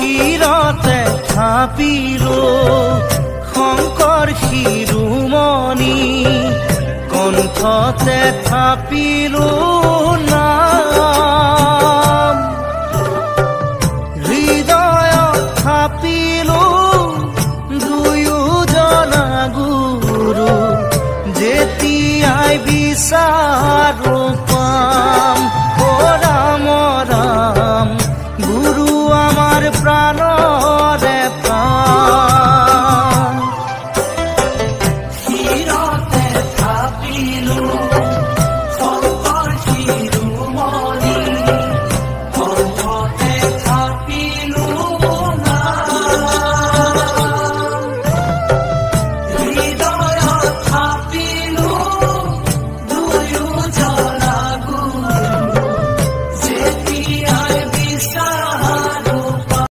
শিৰতে থাপিলো শংকৰ শিৰোমণি কণ্ঠতে থাপিলো নাম হৃদয়ত থাপিলো দুয়োজনা গুৰু যেতিয়াই বিচাৰো